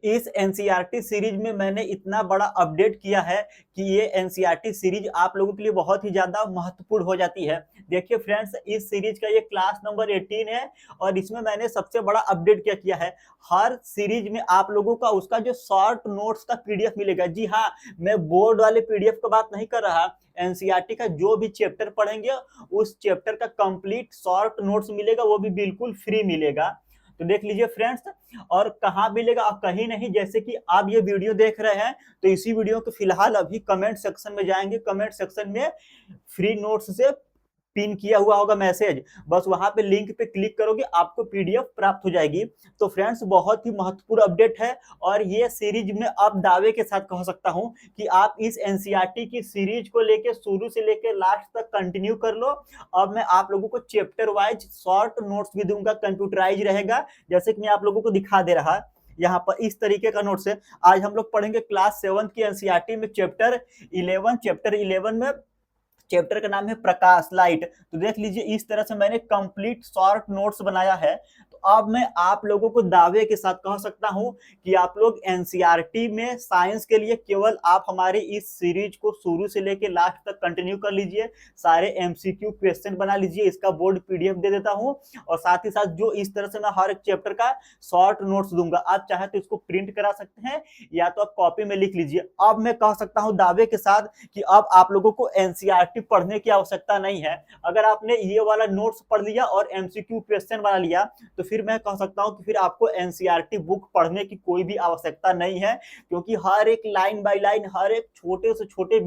इस NCERT series में मैंने इतना बड़ा अपडेट किया है कि ये एनसीईआरटी सीरीज आप लोगों के लिए बहुत ही ज्यादा महत्वपूर्ण हो जाती है। देखिए फ्रेंड्स, इस सीरीज का ये क्लास नंबर 18 है और इसमें मैंने सबसे बड़ा अपडेट क्या किया है, हर सीरीज में आप लोगों का उसका जो शॉर्ट नोट्स का पीडीएफ मिलेगा। जी हाँ, मैं बोर्ड वाले पीडीएफ की बात नहीं कर रहा, एनसीईआरटी का जो भी चैप्टर पढ़ेंगे उस चैप्टर का कंप्लीट शॉर्ट नोट्स मिलेगा, वो भी बिल्कुल फ्री मिलेगा। तो देख लीजिए फ्रेंड्स, और कहाँ मिलेगा, आप कहीं नहीं, जैसे कि आप ये वीडियो देख रहे हैं तो इसी वीडियो के फिलहाल अभी कमेंट सेक्शन में जाएंगे, कमेंट सेक्शन में फ्री नोट्स से पिन किया हुआ होगा मैसेज, बस वहां पे लिंक पे क्लिक करोगे आपको पीडीएफ प्राप्त हो जाएगी। तो फ्रेंड्स, बहुत ही महत्वपूर्ण अपडेट है और ये सीरीज में अब दावे के साथ कह सकता हूं कि आप इस एनसीईआरटी की सीरीज को लेके शुरू से लेके लास्ट तक कंटिन्यू कर लो। अब मैं आप लोगों को चैप्टर वाइज शॉर्ट नोट्स भी दूंगा, कंप्यूटराइज रहेगा, जैसे कि मैं आप लोगों को दिखा दे रहा यहाँ पर इस तरीके का नोट्स है। आज हम लोग पढ़ेंगे क्लास 7 की एनसीईआरटी में चैप्टर 11। चैप्टर 11 में चैप्टर का नाम है प्रकाश, लाइट। तो देख लीजिए, इस तरह से मैंने कंप्लीट शॉर्ट नोट्स बनाया है। तो अब मैं आप लोगों को दावे के साथ कह सकता हूं कि आप लोग एनसीईआरटी में साइंस के लिए केवल आप हमारी इस सीरीज को शुरू से लेकर लास्ट तक कंटिन्यू कर लीजिए, सारे एमसीक्यू क्वेश्चन बना लीजिए, इसका बोर्ड पीडीएफ दे देता हूं और साथ ही साथ जो इस तरह से मैं हर एक चैप्टर का शॉर्ट नोट्स दूंगा, आप चाहे तो इसको प्रिंट करा सकते हैं या तो आप कॉपी में लिख लीजिए। अब मैं कह सकता हूं दावे के साथ कि अब आप लोगों को एनसीईआरटी पढ़ने की आवश्यकता नहीं है। अगर आपने ये वाला नोट्स पढ़ लिया और एमसीक्यू क्वेश्चन बना लिया तो फिर मैं कह सकता हूं कि फिर आपको एनसीईआरटी बुक पढ़ने की कोई भी आवश्यकता नहीं है, क्योंकि हर एक लाइन बाय लाइन, हर एक छोटे से छोटे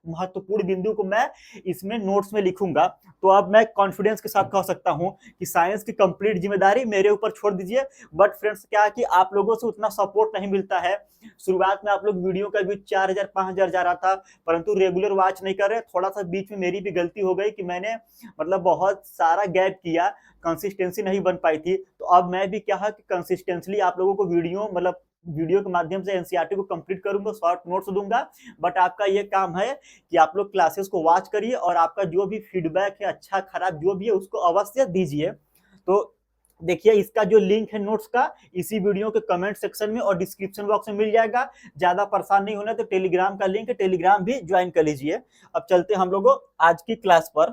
महत्वपूर्ण बिंदु को मैं इसमें नोट्स में लिखूंगा। तो अब मैं कॉन्फिडेंस के साथ कह सकता हूं कि साइंस की कंप्लीट जिम्मेदारी मेरे ऊपर छोड़ दीजिए। बट फ्रेंड्स, क्या है कि आप लोगों से उतना सपोर्ट नहीं मिलता है। शुरुआत में आप लोग वीडियो का भी 4000 5000 जा रहा था, परंतु रेगुलर वॉच नहीं कर रहे। थोड़ा सा बीच में मेरी भी गलती हो गई कि मैंने मतलब बहुत सारा गैप किया, कंसिस्टेंसी नहीं बन पाई थी। तो अब मैं भी क्या है कि कंसिस्टेंटली आप लोगों को वीडियो के माध्यम से एनसीईआरटी को कंप्लीट करूंगा, शॉर्ट नोट्स दूंगा। बट आपका ये काम है कि आप लोग क्लासेस को वॉच करिए और आपका जो भी फीडबैक है, अच्छा खराब जो भी है, उसको अवश्य दीजिए। तो देखिए, इसका जो लिंक है नोट्स का इसी वीडियो के कमेंट सेक्शन में और डिस्क्रिप्शन बॉक्स में मिल जाएगा। ज्यादा परेशान नहीं होना तो टेलीग्राम का लिंक है, टेलीग्राम भी ज्वाइन कर लीजिए। अब चलते हम लोग आज की क्लास पर।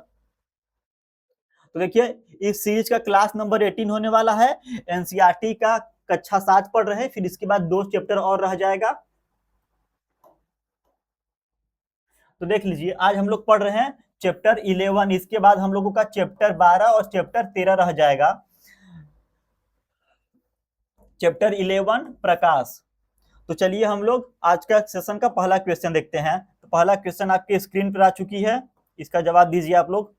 तो देखिए, इस सीरीज का क्लास नंबर 18 होने वाला है। एनसीईआरटी का कक्षा 7 पढ़ रहे हैं, फिर इसके बाद 2 चैप्टर और रह जाएगा। तो देख लीजिए, आज हम लोग पढ़ रहे हैं चैप्टर 11, इसके बाद हम लोगों का चैप्टर 12 और चैप्टर 13 रह जाएगा। चैप्टर 11 प्रकाश। तो चलिए हम लोग आज का सेशन का पहला क्वेश्चन देखते हैं। तो पहला क्वेश्चन आपके स्क्रीन पर आ चुकी है, इसका जवाब दीजिए आप लोग।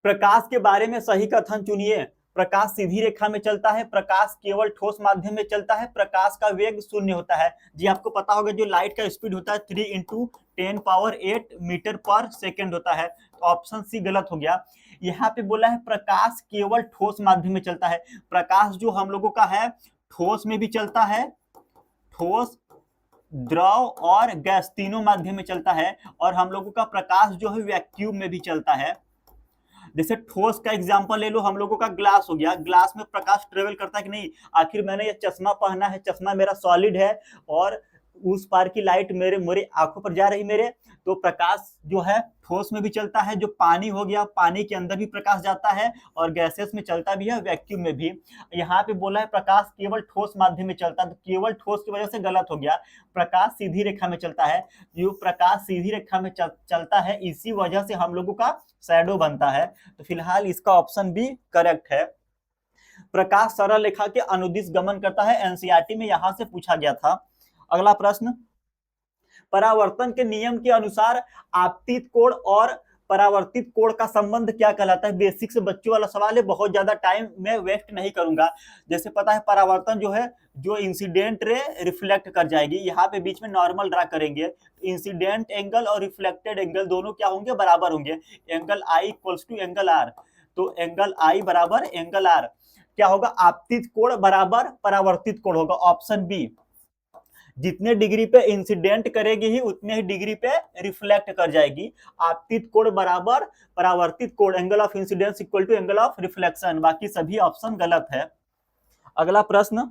प्रकाश के बारे में सही कथन चुनिए। प्रकाश सीधी रेखा में चलता है, प्रकाश केवल ठोस माध्यम में चलता है, प्रकाश का वेग शून्य होता है। जी आपको पता होगा जो लाइट का स्पीड होता है 3 × 10⁸ मीटर पर सेकेंड होता है। तो ऑप्शन सी गलत हो गया। यहाँ पे बोला है प्रकाश केवल ठोस माध्यम में चलता है। प्रकाश जो हम लोगों का है ठोस में भी चलता है, ठोस, द्रव और गैस तीनों माध्यम में चलता है। और हम लोगों का प्रकाश जो है वैक्यूम में भी चलता है। जैसे ठोस का एग्जांपल ले लो, हम लोगों का ग्लास हो गया, ग्लास में प्रकाश ट्रेवल करता है कि नहीं। आखिर मैंने ये चश्मा पहना है, चश्मा मेरा सॉलिड है और उस पार की लाइट मेरे मेरी आंखों पर जा रही मेरे। तो प्रकाश जो है ठोस में भी चलता है, जो पानी हो गया पानी के अंदर भी प्रकाश जाता है और गैसेस में चलता भी है, वैक्यूम में भी। यहाँ पे बोला है प्रकाश केवल ठोस माध्यम में चलता है, तो केवल ठोस की वजह से गलत हो गया। प्रकाश सीधी रेखा में चलता है, जो प्रकाश सीधी रेखा में चलता है इसी वजह से हम लोगों का शैडो बनता है। तो फिलहाल इसका ऑप्शन भी करेक्ट है। प्रकाश सरल रेखा के अनुदिश गमन करता है, एनसीईआरटी में यहां से पूछा गया था। अगला प्रश्न, परावर्तन के नियम के अनुसार आपतित कोण और परावर्तित कोण का संबंध क्या कहलाता है। बेसिक से बच्चों वाला सवाल है, बहुत ज्यादा टाइम में वेस्ट नहीं करूंगा। जैसे पता है परावर्तन जो है, जो इंसिडेंट रे रिफ्लेक्ट कर जाएगी, यहाँ पे बीच में नॉर्मल ड्रा करेंगे। इंसिडेंट एंगल और रिफ्लेक्टेड एंगल दोनों क्या होंगे, बराबर होंगे। Angle I equals to angle R, तो एंगल आई बराबर एंगल आर क्या होगा, आपतित कोण बराबर परावर्तित कोण होगा। ऑप्शन बी, जितने डिग्री पे इंसिडेंट करेगी ही उतने ही डिग्री पे रिफ्लेक्ट कर जाएगी। आपतित कोण बराबर परावर्तित कोण, angle of incidence equal to angle of reflection. बाकी सभी ऑप्शन गलत है। अगला प्रश्न,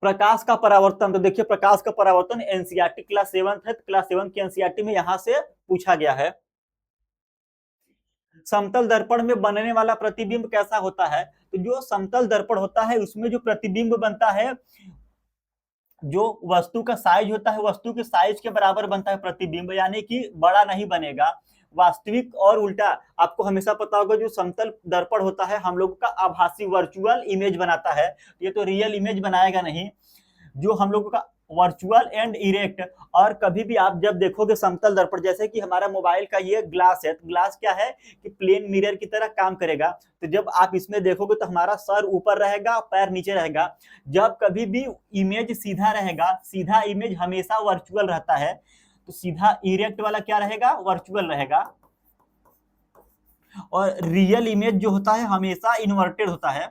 प्रकाश का परावर्तन। तो देखिए प्रकाश का परावर्तन एनसीईआरटी क्लास 7 है, क्लास 7 की एनसीईआरटी में यहां से पूछा गया है। समतल दर्पण में बनने वाला प्रतिबिंब कैसा होता है? तो जो समतल दर्पण होता है उसमें जो प्रतिबिंब बनता है, जो वस्तु का साइज होता है, वस्तु के साइज के बराबर बनता है प्रतिबिंब, यानी कि बड़ा नहीं बनेगा। वास्तविक और उल्टा, आपको हमेशा पता होगा जो समतल दर्पण होता है हम लोग का आभासी वर्चुअल इमेज बनाता है, ये तो रियल इमेज बनाएगा नहीं। जो हम लोगों का वर्चुअल एंड इरेक्ट, और कभी भी आप जब देखोगे समतल दर्पण, जैसे कि हमारा मोबाइल का ये ग्लास है, तो ग्लास क्या है कि प्लेन मिरर की तरह काम करेगा। तो जब आप इसमें देखोगे तो हमारा सर ऊपर रहेगा, पैर नीचे रहेगा। जब कभी भी इमेज सीधा रहेगा, सीधा इमेज हमेशा वर्चुअल रहता है, तो सीधा इरेक्ट वाला क्या रहेगा, वर्चुअल रहेगा। और रियल इमेज जो होता है हमेशा इन्वर्टेड होता है।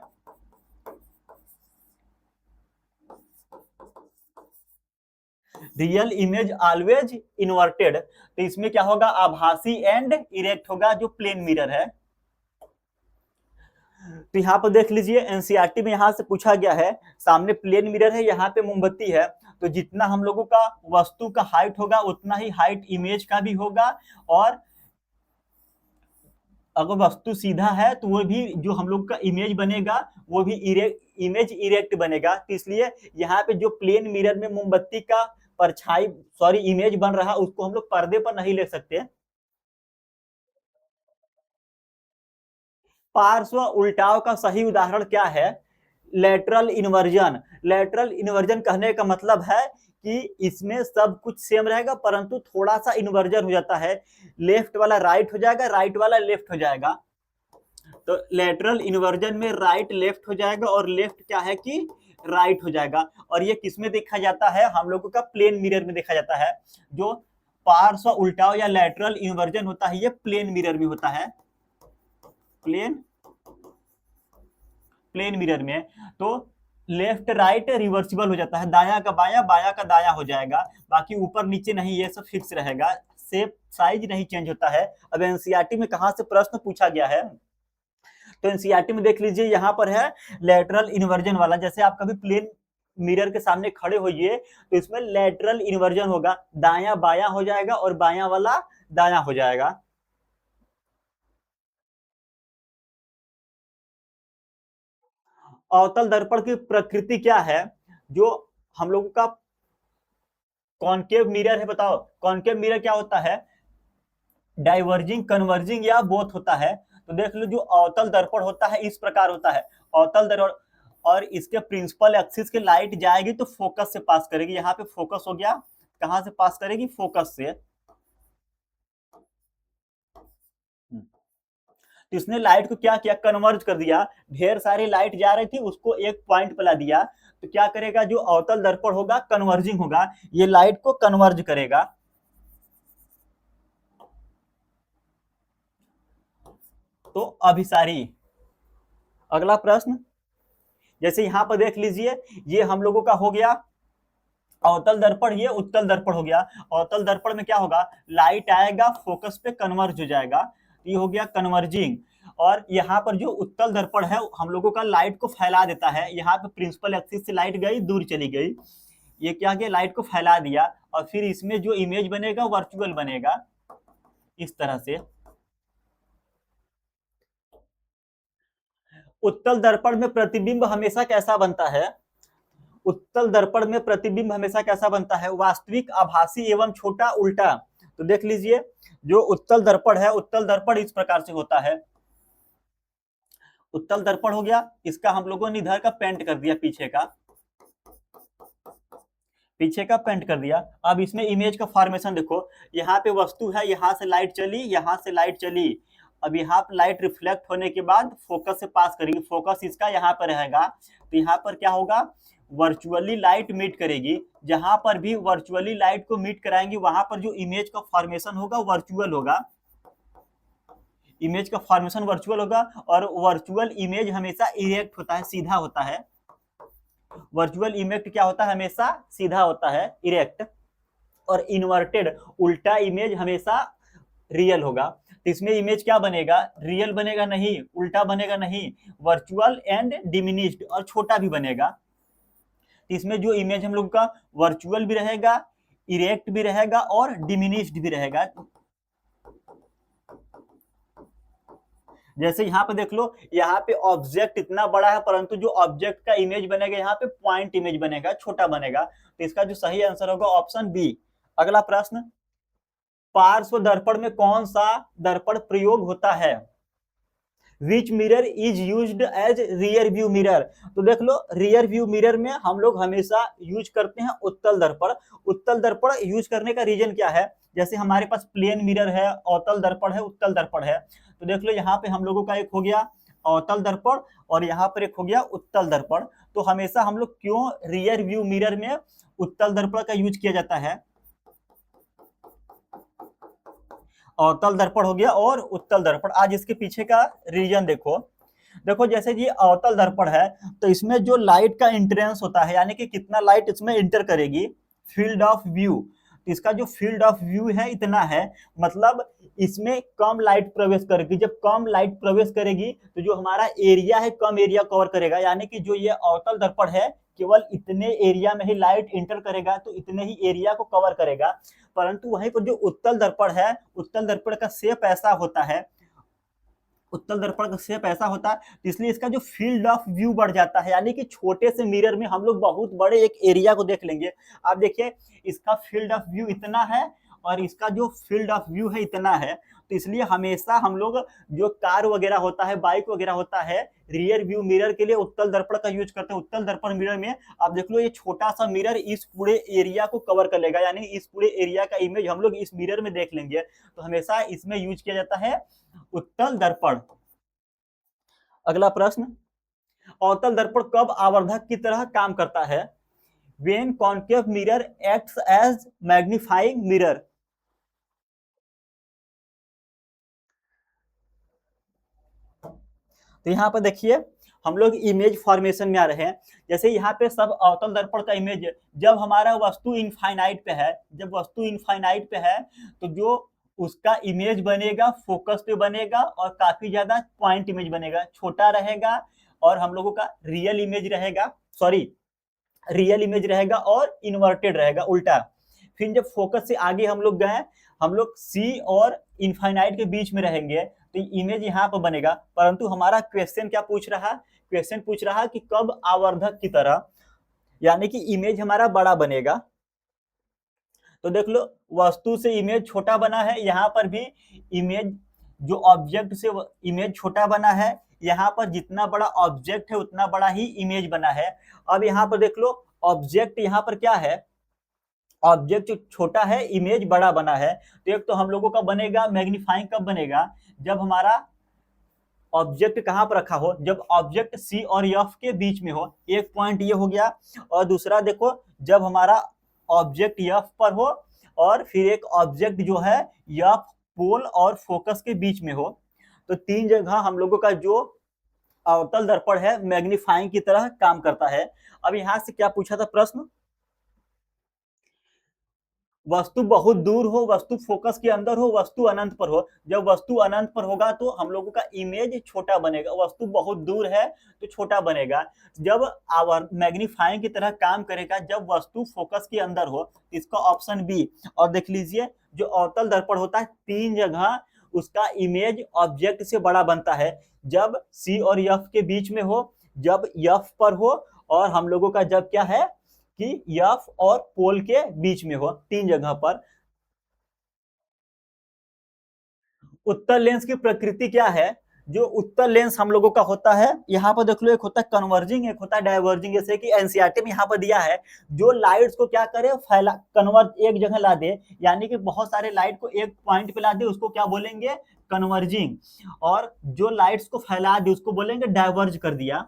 रियल इमेज ऑलवेज इन्वर्टेड, तो इसमें क्या होगा, आभासी एंड इरेक्ट होगा जो प्लेन मिरर है। तो यहाँ पर देख लीजिए एनसीईआरटी में यहां से पूछा गया है, सामने प्लेन मिरर है, यहाँ पे मोमबत्ती है, तो जितना हम लोगों का वस्तु का हाइट होगा उतना ही हाइट इमेज का भी होगा। और अगर वस्तु सीधा है तो वो भी जो हम लोग का इमेज बनेगा वो भी इमेज इरेक्ट बनेगा। तो इसलिए यहाँ पे जो प्लेन मिरर में मोमबत्ती का परछाई, सॉरी इमेज बन रहा, उसको हम लोग पर्दे पर नहीं ले सकते। पार्श्व उल्टाव का सही उदाहरण क्या है? Lateral inversion. लेटरल इन्वर्जन कहने का मतलब है कि इसमें सब कुछ सेम रहेगा परंतु थोड़ा सा इन्वर्जन हो जाता है, लेफ्ट वाला राइट हो जाएगा, राइट वाला लेफ्ट हो जाएगा। तो लेटरल इन्वर्जन में राइट लेफ्ट हो जाएगा और लेफ्ट क्या है कि राइट हो जाएगा। और ये किसमें देखा जाता है, हम लोगों का प्लेन मिरर में देखा जाता है। जो पार्श्व उल्टाव या लेटरल इन्वर्जन होता है ये प्लेन मिरर में होता है, प्लेन मिरर में। तो लेफ्ट राइट रिवर्सिबल हो जाता है, दाया का बाया, बाया का दाया हो जाएगा, बाकी ऊपर नीचे नहीं, ये सब फिक्स रहेगा, शेप साइज नहीं चेंज होता है। अब एनसीईआरटी में कहां से प्रश्न पूछा गया है, तो एनसीईआरटी में देख लीजिए यहाँ पर है लेटरल इन्वर्जन वाला। जैसे आप कभी प्लेन मिरर के सामने खड़े होइए तो इसमें लेटरल इन्वर्जन होगा, दाया बाया हो जाएगा और बाया वाला दाया हो जाएगा। अवतल दर्पण की प्रकृति क्या है? जो हम लोगों का कॉनकेव मिरर है, बताओ कॉनकेव मिरर क्या होता है, डाइवर्जिंग, कन्वर्जिंग या बोथ होता है। तो देख लो जो अवतल दर्पण होता है इस प्रकार होता है, अवतल दर्पण, और इसके प्रिंसिपल एक्सिस के लाइट जाएगी तो फोकस से पास करेगी, यहाँ पे फोकस हो गया, कहां से पास करेगी, फोकस से। तो इसने लाइट को क्या किया, कन्वर्ज कर दिया, ढेर सारी लाइट जा रही थी उसको एक पॉइंट पर ला दिया। तो क्या करेगा, जो अवतल दर्पण होगा कन्वर्जिंग होगा, ये लाइट को कन्वर्ज करेगा। तो अभिसारी। अगला प्रश्न, जैसे यहां पर देख लीजिए ये हम लोगों का हो गया अवतल दर्पण, ये उत्तल दर्पण हो गया। अवतल दर्पण में क्या होगा, लाइट आएगा फोकस पे कन्वर्ज हो जाएगा, ये हो गया कन्वर्जिंग। और यहाँ पर जो उत्तल दर्पण है हम लोगों का लाइट को फैला देता है, यहाँ पे प्रिंसिपल एक्सिस से लाइट गई दूर चली गई, ये क्या किया, लाइट को फैला दिया, और फिर इसमें जो इमेज बनेगा वर्चुअल बनेगा इस तरह से। उत्तल दर्पण में प्रतिबिंब हमेशा कैसा बनता है? उत्तल दर्पण में प्रतिबिंब हमेशा कैसा बनता है, वास्तविक, आभासी एवं छोटा, उल्टा। तो देख लीजिए जो उत्तल दर्पण है, उत्तल दर्पण इस प्रकार से होता है, उत्तल दर्पण हो गया, इसका हम लोगों ने इधर का पेंट कर दिया, पीछे का पेंट कर दिया। अब इसमें इमेज का फॉर्मेशन देखो, यहाँ पे वस्तु है, यहाँ से लाइट चली, यहाँ से लाइट चली, अब यहाँ पर लाइट रिफ्लेक्ट होने के बाद फोकस से पास करेगी, फोकस इसका यहाँ पर रहेगा, तो यहाँ पर क्या होगा, वर्चुअली लाइट मीट करेगी। जहां पर भी वर्चुअली लाइट को मीट कराएंगे वहां पर जो इमेज का फॉर्मेशन होगा वर्चुअल होगा, इमेज का फॉर्मेशन वर्चुअल होगा। और वर्चुअल इमेज हमेशा इरेक्ट होता है, सीधा होता है, वर्चुअल इमेज क्या होता है, हमेशा सीधा होता है, इरेक्ट। और इन्वर्टेड, उल्टा इमेज हमेशा रियल होगा। इसमें इमेज क्या बनेगा, रियल बनेगा नहीं, उल्टा बनेगा नहीं, वर्चुअल एंड डिमिनिश्ड और छोटा भी बनेगा। तो इसमें जो इमेज हम लोग का वर्चुअल भी रहेगा, इरेक्ट भी रहेगा और डिमिनिश्ड भी रहेगा। जैसे यहाँ पे देख लो, यहाँ पे ऑब्जेक्ट इतना बड़ा है परंतु जो ऑब्जेक्ट का इमेज बनेगा यहाँ पे पॉइंट इमेज बनेगा, छोटा बनेगा। तो इसका जो सही आंसर होगा ऑप्शन बी। अगला प्रश्न, पार्श्व दर्पण में कौन सा दर्पण प्रयोग होता है? Which mirror is used as rear view mirror? तो देख लो, रियर व्यू मिरर में हम लोग हमेशा यूज करते हैं उत्तल दर्पण। उत्तल दर्पण यूज करने का रीजन क्या है? जैसे हमारे पास प्लेन मिरर है, अवतल दर्पण है, उत्तल दर्पण है। तो देख लो, यहाँ पे हम लोगों का एक हो गया अवतल दर्पण और यहाँ पर एक हो गया उत्तल दर्पण। तो हमेशा हम लोग क्यों रियर व्यू मिरर में उत्तल दर्पण का यूज किया जाता है? अवतल दर्पण हो गया और उत्तल दर्पण। आज इसके पीछे का रीजन देखो। देखो, जैसे ये अवतल दर्पण है तो इसमें जो लाइट का इंट्रेंस होता है, यानी कि कितना लाइट इसमें इंटर करेगी, फील्ड ऑफ व्यू, तो इसका जो फील्ड ऑफ व्यू है इतना है, मतलब इसमें कम लाइट प्रवेश करेगी। जब कम लाइट प्रवेश करेगी तो जो हमारा एरिया है कम एरिया कवर करेगा, यानी कि जो ये अवतल दर्पण है केवल इतने एरिया में ही लाइट इंटर करेगा, तो इतने ही एरिया को कवर करेगा। परंतु वहीं पर जो उत्तल दर्पण है, उत्तल दर्पण का शेप ऐसा होता है, उत्तल दर्पण का शेप ऐसा होता है, तो इसलिए इसका जो फील्ड ऑफ व्यू बढ़ जाता है, यानी कि छोटे से मिरर में हम लोग बहुत बड़े एक एरिया को देख लेंगे। आप देखिए, इसका फील्ड ऑफ व्यू इतना है और इसका जो फील्ड ऑफ व्यू है इतना है। तो इसलिए हमेशा हम लोग जो कार वगैरह होता है, बाइक वगैरह होता है, रियर व्यू मिरर के लिए उत्तल दर्पण का यूज करते हैं। उत्तल दर्पण मिरर में आप देख लो, ये छोटा सा मिरर इस पूरे एरिया को कवर कर लेगा, यानी इस पूरे एरिया का इमेज हम लोग इस मिरर में देख लेंगे। तो हमेशा इसमें यूज किया जाता है उत्तल दर्पण। अगला प्रश्न, अवतल दर्पण कब आवर्धक की तरह काम करता है? When concave mirror acts as magnifying mirror। तो यहाँ पर देखिए, हम लोग इमेज फॉर्मेशन में आ रहे हैं। जैसे यहाँ पे सब अवतल दर्पण का इमेज, जब हमारा वस्तु इनफाइनाइट पे है, जब वस्तु इनफाइनाइट पे है तो जो उसका इमेज बनेगा फोकस पे बनेगा और काफी ज्यादा पॉइंट इमेज बनेगा, छोटा रहेगा और हम लोगों का रियल इमेज रहेगा, सॉरी रियल इमेज रहेगा और इन्वर्टेड रहेगा, उल्टा। फिर जब फोकस से आगे हम लोग गए, हम लोग सी और इनफाइनाइट के बीच में रहेंगे तो इमेज यहाँ पर बनेगा। परंतु हमारा क्वेश्चन क्या पूछ रहा? क्वेश्चन पूछ रहा कि कब आवर्धक की तरह, यानी कि इमेज हमारा बड़ा बनेगा। तो देख लो, वस्तु से इमेज छोटा बना है, यहाँ पर भी इमेज जो ऑब्जेक्ट से इमेज छोटा बना है, यहाँ पर जितना बड़ा ऑब्जेक्ट है उतना बड़ा ही इमेज बना है। अब यहाँ पर देख लो, ऑब्जेक्ट यहाँ पर क्या है, ऑब्जेक्ट छोटा है, इमेज बड़ा बना है। तो एक तो हम लोगों का बनेगा मैग्नीफाइंग कब बनेगा? जब हमारा ऑब्जेक्ट कहां पर रखा हो, जब ऑब्जेक्ट सी और एफ के बीच में हो। एक पॉइंट ये हो गया। और दूसरा देखो, जब हमारा ऑब्जेक्ट एफ पर हो और फिर एक ऑब्जेक्ट जो है एफ पोल और फोकस के बीच में हो। तो तीन जगह हम लोगों का जो अवतल दर्पण है मैग्नीफाइंग की तरह काम करता है। अब यहां से क्या पूछा था प्रश्न? वस्तु बहुत दूर हो, वस्तु फोकस के अंदर हो, वस्तु अनंत पर हो। जब वस्तु अनंत पर होगा तो हम लोगों का इमेज छोटा बनेगा, वस्तु बहुत दूर है तो छोटा बनेगा। जब मैग्नीफाइंग की तरह काम करेगा जब वस्तु फोकस के अंदर हो। इसका ऑप्शन बी। और देख लीजिए, जो अवतल दर्पण होता है तीन जगह उसका इमेज ऑब्जेक्ट से बड़ा बनता है। जब सी और एफ के बीच में हो, जब एफ पर हो और हम लोगों का जब क्या है कि एफ और पोल के बीच में हो, तीन जगह पर। उत्तल लेंस की प्रकृति क्या है? जो उत्तल लेंस हम लोगों का होता है, यहाँ पर देख लो, एक होता है कन्वर्जिंग, एक होता है डाइवर्जिंग। जैसे कि एनसीईआरटी में यहाँ पर दिया है, जो लाइट्स को क्या करे, फैला, कन्वर्ज एक जगह ला दे, यानी कि बहुत सारे लाइट को एक पॉइंट पे ला दे, उसको क्या बोलेंगे? कन्वर्जिंग। और जो लाइट्स को फैला दे उसको बोलेंगे डाइवर्ज कर दिया।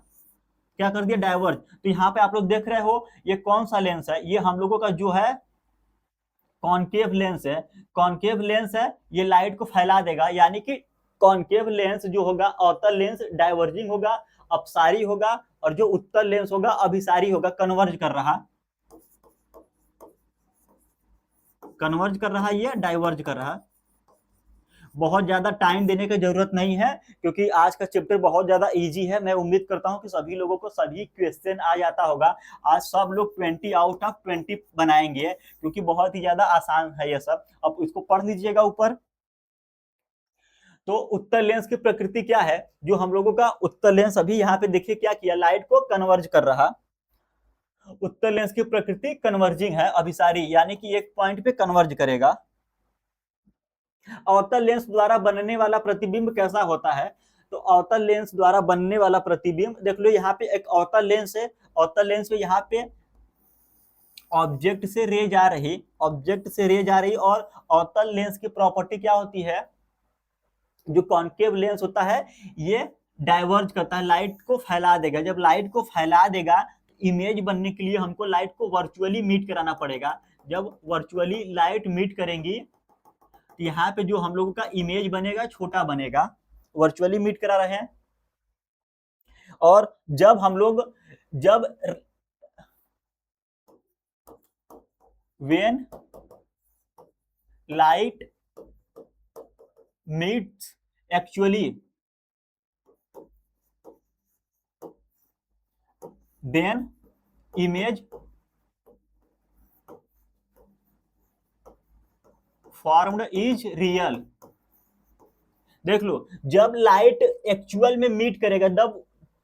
क्या कर दिया? डाइवर्ज। तो यहाँ पे आप लोग देख रहे हो, ये कौन सा लेंस है? ये हम लोगों का जो है कॉनकेव लेंस है। कॉनकेव लेंस है, ये लाइट को फैला देगा, यानी कि कॉनकेव लेंस जो होगा, अवतल लेंस डाइवर्जिंग होगा, अपसारी होगा, और जो उत्तल लेंस होगा अभिसारी होगा, कन्वर्ज कर रहा, कन्वर्ज कर रहा, ये डाइवर्ज कर रहा। बहुत ज्यादा टाइम देने की जरूरत नहीं है, क्योंकि आज का चैप्टर बहुत ज्यादा इजी है। मैं उम्मीद करता हूं कि सभी लोगों को सभी क्वेश्चन आ जाता होगा। आज सब लोग 20 आउट ऑफ 20 बनाएंगे, क्योंकि बहुत ही ज्यादा आसान है ये सब। अब इसको पढ़ लीजिएगा ऊपर। तो उत्तर लेंस की प्रकृति क्या है, जो हम लोगों का उत्तर लेंस अभी यहाँ पे देखिए क्या किया, लाइट को कन्वर्ज कर रहा। उत्तर लेंस की प्रकृति कन्वर्जिंग है अभिसारी, यानी कि एक पॉइंट पे कन्वर्ज करेगा। अवतल लेंस द्वारा बनने वाला प्रतिबिंब कैसा होता है, तो अवतल लेंस द्वारा बनने वाला प्रतिबिंब देख लो, यहाँ पे एक अवतल लेंस है। अवतल लेंस में यहाँ पे ऑब्जेक्ट से रे जा रही, ऑब्जेक्ट से रे जा रही। और अवतल लेंस की प्रॉपर्टी क्या होती है, जो कॉन्केव लेंस होता है ये डाइवर्ज करता है, लाइट को फैला देगा। जब लाइट को फैला देगा, इमेज बनने के लिए हमको लाइट को वर्चुअली मीट कराना पड़ेगा। जब वर्चुअली लाइट मीट करेंगी, यहाँ पे जो हम लोगों का इमेज बनेगा छोटा बनेगा, वर्चुअली मीट करा रहे हैं। और जब हम लोग जब when light meets actually, then image formed is real. देख लो, जब लाइट एक्चुअल में मीट करेगा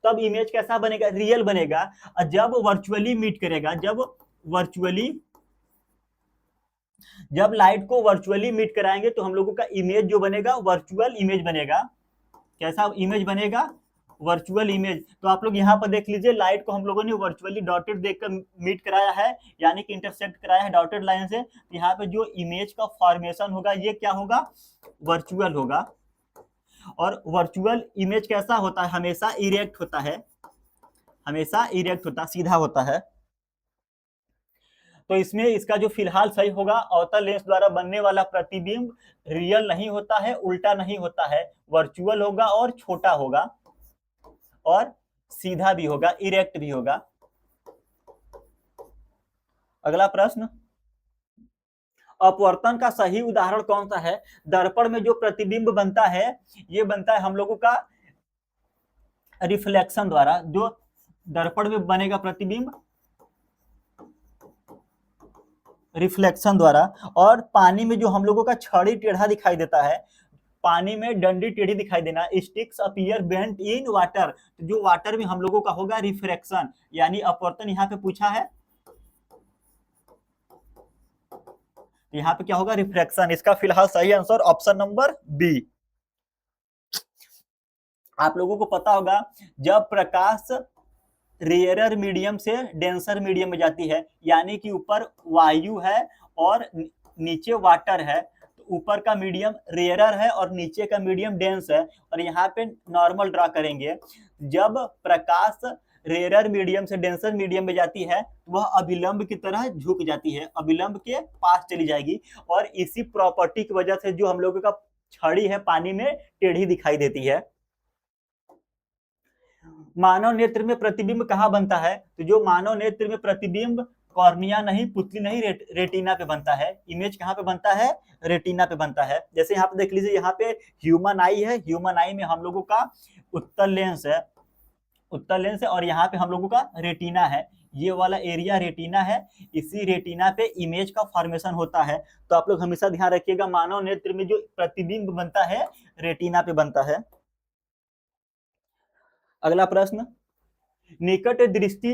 तब इमेज कैसा बनेगा, रियल बनेगा। और जब वर्चुअली मीट करेगा, जब लाइट को वर्चुअली मीट कराएंगे, तो हम लोगों का इमेज जो बनेगा वर्चुअल इमेज बनेगा। कैसा इमेज बनेगा, वर्चुअल इमेज। तो आप लोग यहाँ पर देख लीजिए, लाइट को हम लोगों ने वर्चुअली डॉटेड देखकर मीट कराया है, यानी कि इंटरसेक्ट कराया है डॉटेड लाइन से। यहाँ पे जो इमेज का फॉर्मेशन होगा ये क्या होगा, वर्चुअल होगा। और वर्चुअल इमेज कैसा होता है, हमेशा इरेक्ट होता है, हमेशा इरेक्ट होता, सीधा होता है। तो इसमें इसका जो फिलहाल सही होगा, अवतल लेंस द्वारा बनने वाला प्रतिबिंब रियल नहीं होता है, उल्टा नहीं होता है, वर्चुअल होगा और छोटा होगा और सीधा भी होगा, इरेक्ट भी होगा। अगला प्रश्न, अपवर्तन का सही उदाहरण कौन सा है। दर्पण में जो प्रतिबिंब बनता है, ये बनता है हम लोगों का रिफ्लेक्शन द्वारा। जो दर्पण में बनेगा प्रतिबिंब रिफ्लेक्शन द्वारा। और पानी में जो हम लोगों का छड़ी टेढ़ा दिखाई देता है, पानी में डंडी टेढ़ी दिखाई देना, sticks appear bent in water, तो जो वाटर में हम लोगों का होगा रिफ्रैक्शन, यानी अपवर्तन यहाँ पे पूछा है, यहाँ पे क्या होगा, रिफ्रैक्शन। इसका फिलहाल सही आंसर ऑप्शन नंबर बी। आप लोगों को पता होगा, जब प्रकाश रेयरर मीडियम से डेंसर मीडियम में जाती है, यानी कि ऊपर वायु है और नीचे वाटर है, तो ऊपर का मीडियम रेयरर है और नीचे का मीडियम डेंस है। और यहाँ पे नॉर्मल ड्रा करेंगे। जब प्रकाश रेयरर मीडियम से डेंसर मीडियम में जाती है, तो वह अभिलंब की तरह झुक जाती है, अभिलंब के पास चली जाएगी। और इसी प्रॉपर्टी की वजह से जो हम लोगों का छड़ी है पानी में टेढ़ी दिखाई देती है। मानव नेत्र में प्रतिबिंब कहाँ बनता है, तो जो मानव नेत्र में प्रतिबिंब कॉर्निया नहीं, पुतली नहीं, रेटिना पे बनता है। इमेज कहाँ पे बनता है, रेटिना पे बनता है। जैसे यहाँ पे देख लीजिए, यहाँ पे ह्यूमन आई है, ह्यूमन आई में हम लोगों का उत्तल लेंस है, उत्तल लेंस है, और यहाँ पे हम लोगों का रेटिना है। ये वाला एरिया रेटिना है, इसी रेटिना पे इमेज का फॉर्मेशन होता है। तो आप लोग हमेशा ध्यान रखिएगा, मानव नेत्र में जो प्रतिबिंब बनता है रेटिना पे बनता है। अगला प्रश्न, निकट दृष्टि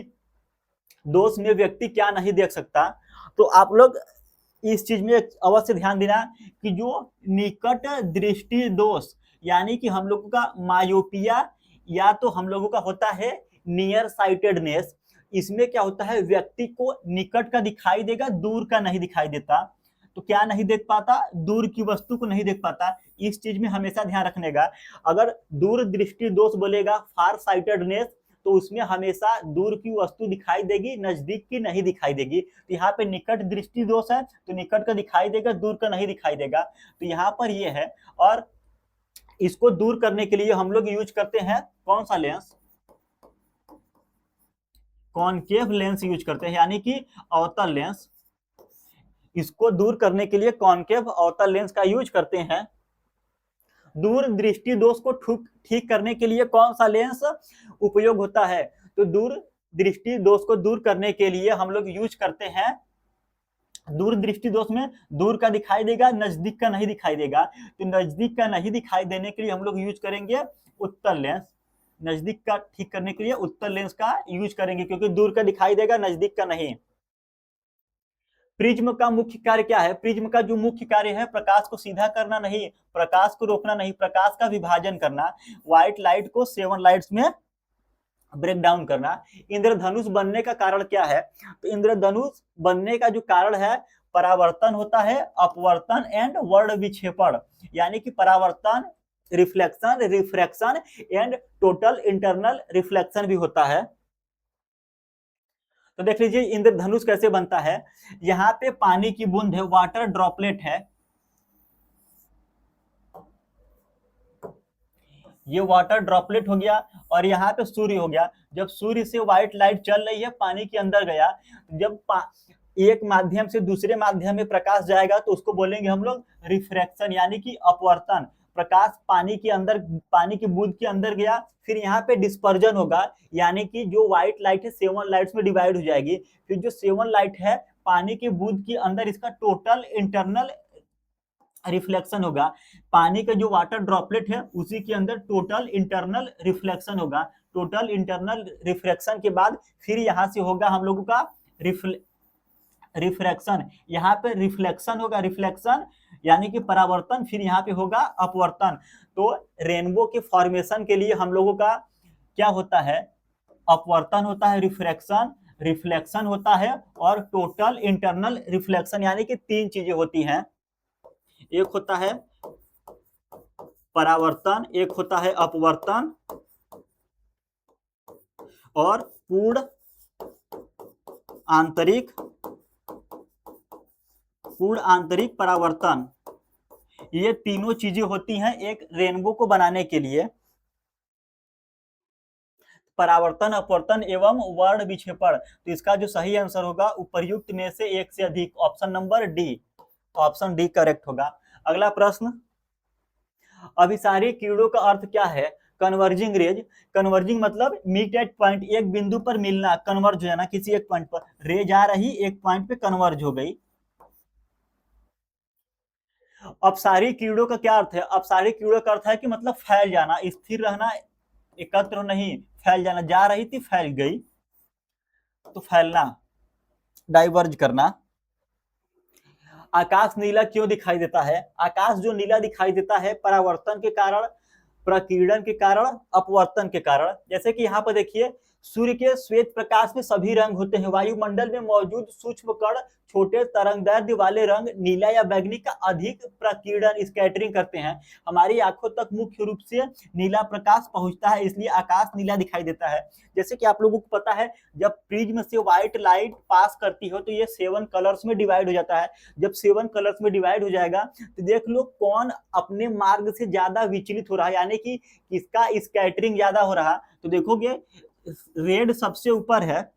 दोष में व्यक्ति क्या नहीं देख सकता। तो आप लोग इस चीज में अवश्य ध्यान देना कि जो निकट दृष्टि दोष, यानी कि हम लोगों का मायोपिया, या तो हम लोगों का होता है नियर साइटेडनेस। इसमें क्या होता है, व्यक्ति को निकट का दिखाई देगा, दूर का नहीं दिखाई देता। तो क्या नहीं देख पाता, दूर की वस्तु को नहीं देख पाता। इस चीज में हमेशा ध्यान रखने का। अगर दूर दृष्टि दोष बोलेगा, फार साइटेडनेस, तो उसमें हमेशा दूर की वस्तु दिखाई देगी, नजदीक की नहीं दिखाई देगी। तो यहाँ पे निकट दृष्टि दोष है, तो निकट का दिखाई देगा, दूर का नहीं दिखाई देगा। तो यहाँ पर ये है। और इसको दूर करने के लिए हम लोग यूज करते हैं कौन सा लेंस, कॉनकेव लेंस यूज करते हैं, यानी कि अवतल लेंस। इसको दूर करने के लिए कॉनकेव अवतल लेंस का यूज करते हैं। दूर दृष्टि दोष को ठीक करने के लिए कौन सा लेंस उपयोग होता है? तो दूर दृष्टि दोष को दूर करने के लिए हम लोग यूज करते हैं, दूर दृष्टि दोष में दूर का दिखाई देगा, नजदीक का नहीं दिखाई देगा, तो नजदीक का नहीं दिखाई देने के लिए हम लोग यूज करेंगे उत्तल लेंस। नजदीक का ठीक करने के लिए उत्तल लेंस का यूज करेंगे, क्योंकि दूर का दिखाई देगा, नजदीक का नहीं। प्रिज्म का मुख्य कार्य क्या है? प्रिज्म का जो मुख्य कार्य है, प्रकाश को सीधा करना नहीं, प्रकाश को रोकना नहीं, प्रकाश का विभाजन करना, व्हाइट लाइट को 7 लाइट्स में ब्रेक डाउन करना। इंद्रधनुष बनने का कारण क्या है? तो इंद्रधनुष बनने का जो कारण है, परावर्तन होता है, अपवर्तन एंड वर्ण विक्षेपण, यानी कि परावर्तन, reflection, refraction and total internal reflection भी होता है। तो देख लीजिए इंद्रधनुष कैसे बनता है। यहाँ पे पानी की बूंद है, वाटर ड्रॉपलेट है, ये वाटर ड्रॉपलेट हो गया, और यहाँ पे सूर्य हो गया। जब सूर्य से व्हाइट लाइट चल रही है, पानी के अंदर गया, जब एक माध्यम से दूसरे माध्यम में प्रकाश जाएगा तो उसको बोलेंगे हम लोग रिफ्रैक्शन, यानी कि अपवर्तन। प्रकाश पानी के अंदर, पानी की बूंद के अंदर गया, फिर यहाँ पे डिस्पर्जन होगा, यानी कि जो व्हाइट लाइट है 7 लाइट्स में डिवाइड हो जाएगी। फिर जो 7 लाइट है पानी की बूंद के अंदर, इसका टोटल इंटरनल रिफ्लेक्शन होगा। पानी का जो वाटर ड्रॉपलेट है उसी के अंदर टोटल इंटरनल रिफ्लेक्शन होगा। टोटल इंटरनल रिफ्लेक्शन के बाद फिर यहाँ से होगा हम लोगों का रिफ्रैक्शन, यहाँ पे रिफ्लेक्शन होगा, रिफ्लेक्शन यानी कि परावर्तन, फिर यहाँ पे होगा अपवर्तन। तो रेनबो के फॉर्मेशन के लिए हम लोगों का क्या होता है? अपवर्तन होता है, रिफ्रैक्शन, रिफ्लेक्शन होता है, और टोटल इंटरनल रिफ्लेक्शन, यानी कि 3 चीजें होती हैं। एक होता है परावर्तन, एक होता है अपवर्तन, और पूर्ण आंतरिक परावर्तन। ये तीनों चीजें होती हैं एक रेनबो को बनाने के लिए। परावर्तन, अपवर्तन एवं वर्ण विक्षेपण। तो इसका जो सही आंसर होगा उपर्युक्त में से एक से अधिक, option number D, option D correct होगा। अगला प्रश्न, अभिसारी किरणों का अर्थ क्या है? Converging rays. कन्वर्जिंग मतलब मीट एट पॉइंट, एक बिंदु पर मिलना, कन्वर्ज हो जाना किसी एक पॉइंट पर। रेज आ रही, एक पॉइंट पे कन्वर्ज हो गई। अपसारी किरणों का क्या अर्थ है? अपसारी किरणों का अर्थ है कि मतलब फैल जाना, स्थिर रहना, एकत्र नहीं, फैल जाना, जा रही थी फैल गई, तो फैलना, डाइवर्ज करना। आकाश नीला क्यों दिखाई देता है? आकाश जो नीला दिखाई देता है, परावर्तन के कारण, प्रकीर्णन के कारण, अपवर्तन के कारण। जैसे कि यहाँ पर देखिए, सूर्य के श्वेत प्रकाश में सभी रंग होते हैं, वायुमंडल में मौजूद सूक्ष्म कण छोटे तरंगदैर्ध्य वाले रंग नीला या बैंगनी का अधिक प्रकीर्णन, स्कैटरिंग करते हैं। हमारी आंखों तक मुख्य रूप से नीला प्रकाश पहुंचता है, इसलिए आकाश नीला दिखाई देता है। जैसे कि आप लोगों को पता है, जब प्रिज्म से व्हाइट लाइट पास करती हो तो ये 7 कलर्स में डिवाइड हो जाता है। जब 7 कलर्स में डिवाइड हो जाएगा तो देख लो कौन अपने मार्ग से ज्यादा विचलित हो रहा है, यानी कि किसका स्कैटरिंग ज्यादा हो रहा। तो देखोगे रेड सबसे ऊपर है,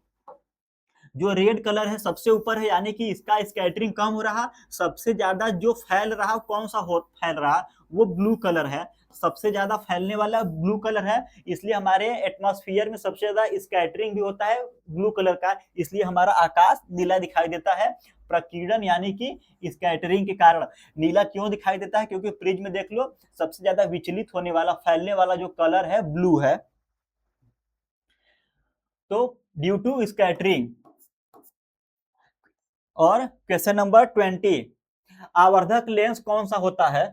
जो रेड कलर है सबसे ऊपर है, यानी कि इसका स्कैटरिंग कम हो रहा। सबसे ज्यादा जो फैल रहा कौन सा फैल रहा, वो ब्लू कलर है, सबसे ज्यादा फैलने वाला ब्लू कलर है। इसलिए हमारे एटमॉस्फेयर में सबसे ज्यादा स्कैटरिंग भी होता है ब्लू कलर का, इसलिए हमारा आकाश नीला दिखाई देता है, प्रकीर्णन यानी कि स्कैटरिंग के कारण। नीला क्यों दिखाई देता है? क्योंकि प्रिज्म में देख लो सबसे ज्यादा विचलित होने वाला, फैलने वाला जो कलर है ब्लू है। तो ड्यू टू स्कैटरिंग। और क्वेश्चन नंबर 20, आवर्धक लेंस कौन सा होता है?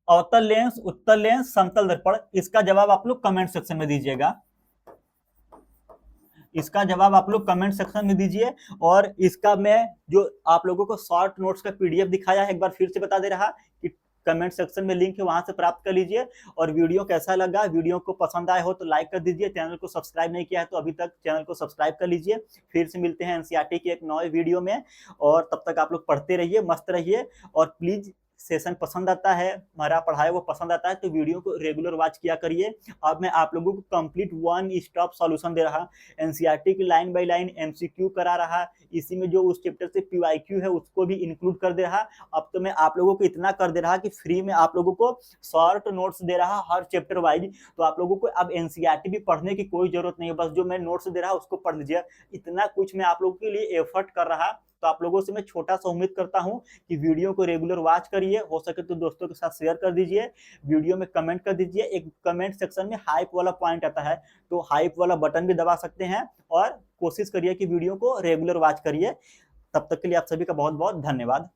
अवतल लेंस, उत्तल लेंस, समतल दर्पण। इसका जवाब आप लोग कमेंट सेक्शन में दीजिएगा, इसका जवाब आप लोग कमेंट सेक्शन में दीजिए। और इसका मैं जो आप लोगों को शॉर्ट नोट्स का पीडीएफ दिखाया है, एक बार फिर से बता दे रहा कि कमेंट सेक्शन में लिंक है, वहां से प्राप्त कर लीजिए। और वीडियो कैसा लगा, वीडियो को पसंद आया हो तो लाइक कर दीजिए, चैनल को सब्सक्राइब नहीं किया है तो अभी तक चैनल को सब्सक्राइब कर लीजिए। फिर से मिलते हैं एनसीईआरटी की एक नए वीडियो में, और तब तक आप लोग पढ़ते रहिए, मस्त रहिए, और प्लीज सेशन पसंद आता है, हमारा पढ़ाया वो पसंद आता है, तो वीडियो को रेगुलर वॉच किया करिए। अब मैं आप लोगों को कंप्लीट वन स्टॉप सॉल्यूशन दे रहा, एनसीईआरटी की लाइन बाय लाइन एमसीक्यू करा रहा, इसी में जो उस चैप्टर से पीवाईक्यू है उसको भी इंक्लूड कर दे रहा। अब तो मैं आप लोगों को इतना कर दे रहा कि फ्री में आप लोगों को शॉर्ट नोट्स दे रहा हर चैप्टर वाइज, तो आप लोगों को अब एनसीईआरटी भी पढ़ने की कोई जरूरत नहीं है, बस जो मैं नोट्स दे रहा उसको पढ़ लीजिए। इतना कुछ मैं आप लोगों के लिए एफर्ट कर रहा, तो आप लोगों से मैं छोटा सा उम्मीद करता हूं कि वीडियो को रेगुलर वॉच करिए, हो सके तो दोस्तों के साथ शेयर कर दीजिए, वीडियो में कमेंट कर दीजिए। एक कमेंट सेक्शन में हाइप वाला पॉइंट आता है, तो हाइप वाला बटन भी दबा सकते हैं, और कोशिश करिए कि वीडियो को रेगुलर वॉच करिए। तब तक के लिए आप सभी का बहुत बहुत धन्यवाद।